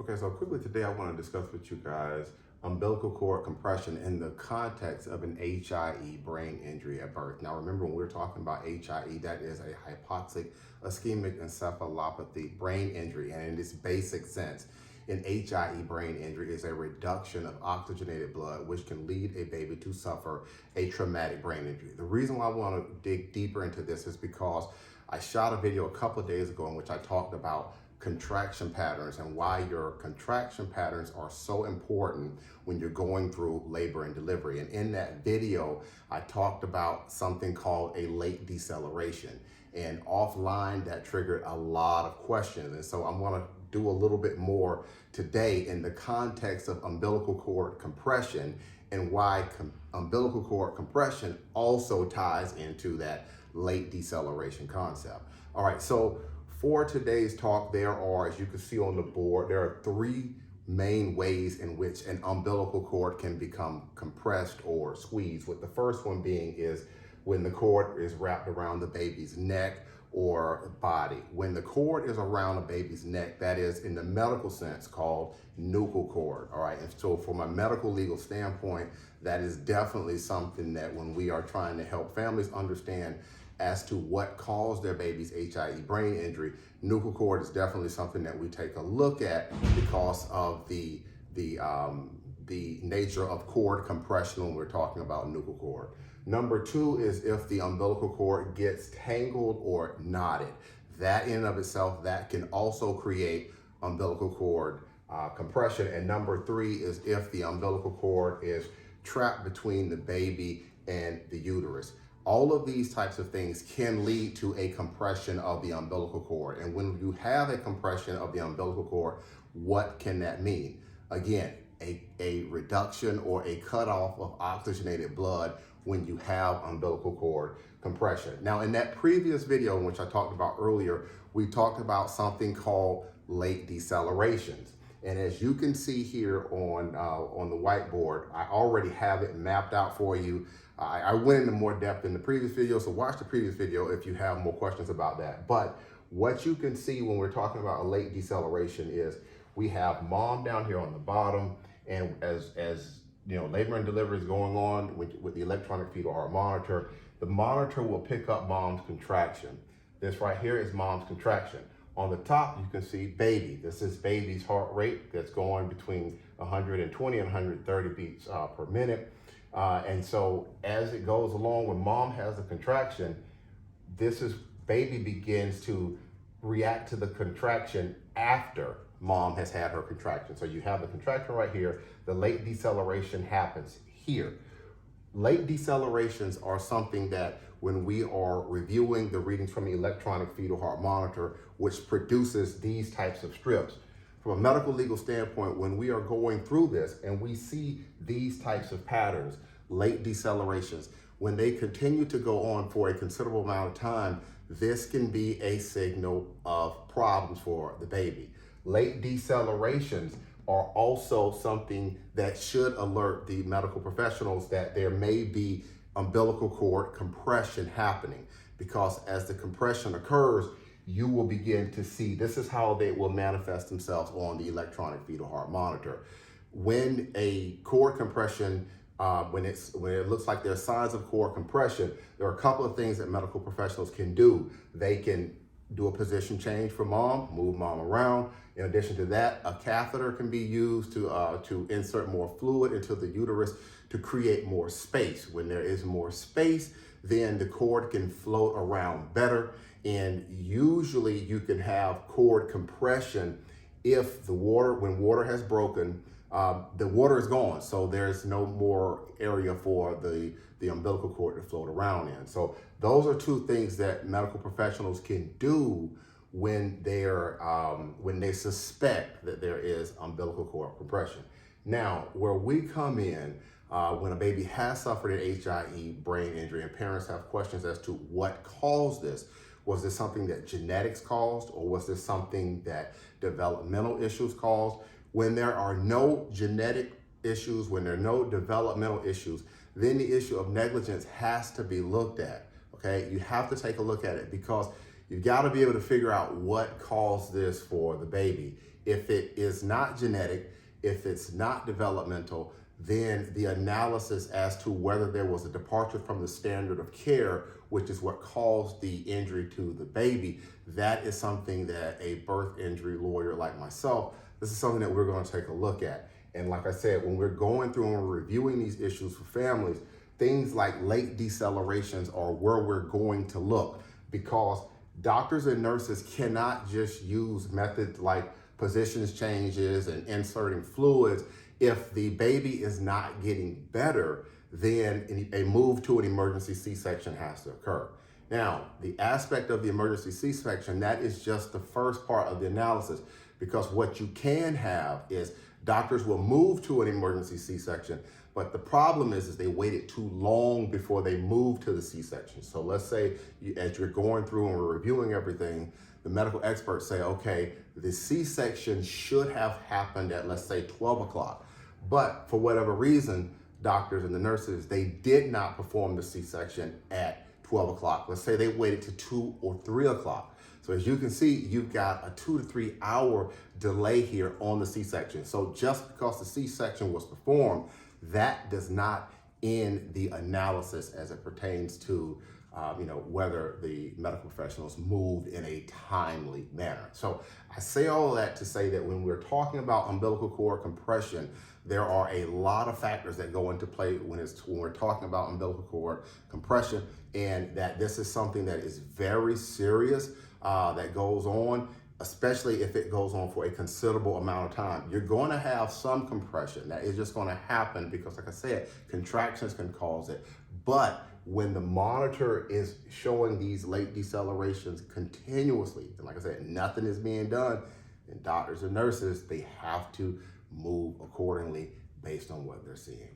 Okay, so quickly today I want to discuss with you guys umbilical cord compression in the context of an HIE brain injury at birth. Now remember, when we're talking about HIE, that is a hypoxic ischemic encephalopathy brain injury, and in its basic sense, an HIE brain injury is a reduction of oxygenated blood which can lead a baby to suffer a traumatic brain injury. The reason why I want to dig deeper into this is because I shot a video a couple of days ago in which I talked about contraction patterns and why your contraction patterns are so important when you're going through labor and delivery. And in that video, I talked about something called a late deceleration. And offline, that triggered a lot of questions. And so I'm gonna do a little bit more today in the context of umbilical cord compression and why umbilical cord compression also ties into that late deceleration concept. All right, so for today's talk, there are, as you can see on the board, there are three main ways in which an umbilical cord can become compressed or squeezed, with the first one being is when the cord is wrapped around the baby's neck or body. When the cord is around a baby's neck, that is in the medical sense called nuchal cord, all right? And so from a medical legal standpoint, that is definitely something that when we are trying to help families understand as to what caused their baby's HIE brain injury, nuchal cord is definitely something that we take a look at because of the nature of cord compression when we're talking about nuchal cord. Number two is if the umbilical cord gets tangled or knotted. That in and of itself, that can also create umbilical cord compression. And number three is if the umbilical cord is trapped between the baby and the uterus. All of these types of things can lead to a compression of the umbilical cord. And when you have a compression of the umbilical cord, what can that mean? Again, a reduction or a cutoff of oxygenated blood when you have umbilical cord compression. Now, in that previous video, which I talked about earlier, we talked about something called late decelerations. And as you can see here on the whiteboard, I already have it mapped out for you. I went into more depth in the previous video, so watch the previous video if you have more questions about that. But what you can see when we're talking about a late deceleration is we have mom down here on the bottom, and as you know, labor and delivery is going on with the electronic fetal heart monitor, the monitor will pick up mom's contraction. This right here is mom's contraction. On the top, you can see baby. This is baby's heart rate that's going between 120 and 130 beats per minute. And so as it goes along, when mom has a contraction, baby begins to react to the contraction after mom has had her contraction. So you have the contraction right here. The late deceleration happens here. Late decelerations are something that when we are reviewing the readings from the electronic fetal heart monitor, which produces these types of strips, from a medical legal standpoint, when we are going through this and we see these types of patterns, late decelerations, when they continue to go on for a considerable amount of time, this can be a signal of problems for the baby. Late decelerations are also something that should alert the medical professionals that there may be umbilical cord compression happening, because as the compression occurs, you will begin to see, this is how they will manifest themselves on the electronic fetal heart monitor. When a cord compression, when it looks like there's signs of cord compression, there are a couple of things that medical professionals can do. They can do a position change for mom, move mom around. In addition to that, a catheter can be used to insert more fluid into the uterus to create more space. When there is more space, then the cord can float around better. And usually you can have cord compression if when water has broken, the water is gone. So there's no more area for the umbilical cord to float around in. So those are two things that medical professionals can do when they suspect that there is umbilical cord compression. Now, where we come in, when a baby has suffered an HIE brain injury and parents have questions as to what caused this, was this something that genetics caused, or was this something that developmental issues caused? When there are no genetic issues, when there are no developmental issues, then the issue of negligence has to be looked at, okay? You have to take a look at it because you've got to be able to figure out what caused this for the baby. If it is not genetic, if it's not developmental, then the analysis as to whether there was a departure from the standard of care, which is what caused the injury to the baby, that is something that a birth injury lawyer like myself, this is something that we're going to take a look at. And like I said, when we're going through and we're reviewing these issues for families, things like late decelerations are where we're going to look, because doctors and nurses cannot just use methods like positions changes and inserting fluids. If the baby is not getting better, then a move to an emergency C-section has to occur. Now, the aspect of the emergency C-section, that is just the first part of the analysis, because what you can have is doctors will move to an emergency C-section, but the problem is they waited too long before they moved to the C-section. So let's say as you're going through and we're reviewing everything, the medical experts say, okay, the C-section should have happened at, let's say, 12 o'clock. But for whatever reason, doctors and the nurses, they did not perform the C-section at 12 o'clock. Let's say they waited to 2 or 3 o'clock. So as you can see, you've got a 2 to 3 hour delay here on the C-section. So just because the C-section was performed, that does not end the analysis as it pertains to whether the medical professionals moved in a timely manner. So I say all of that to say that when we're talking about umbilical cord compression, there are a lot of factors that go into play when we're talking about umbilical cord compression, and that this is something that is very serious that goes on, especially if it goes on for a considerable amount of time. You're going to have some compression. That is just going to happen because, like I said, contractions can cause it. But when the monitor is showing these late decelerations continuously, and like I said, nothing is being done, then doctors and nurses, they have to move accordingly based on what they're seeing.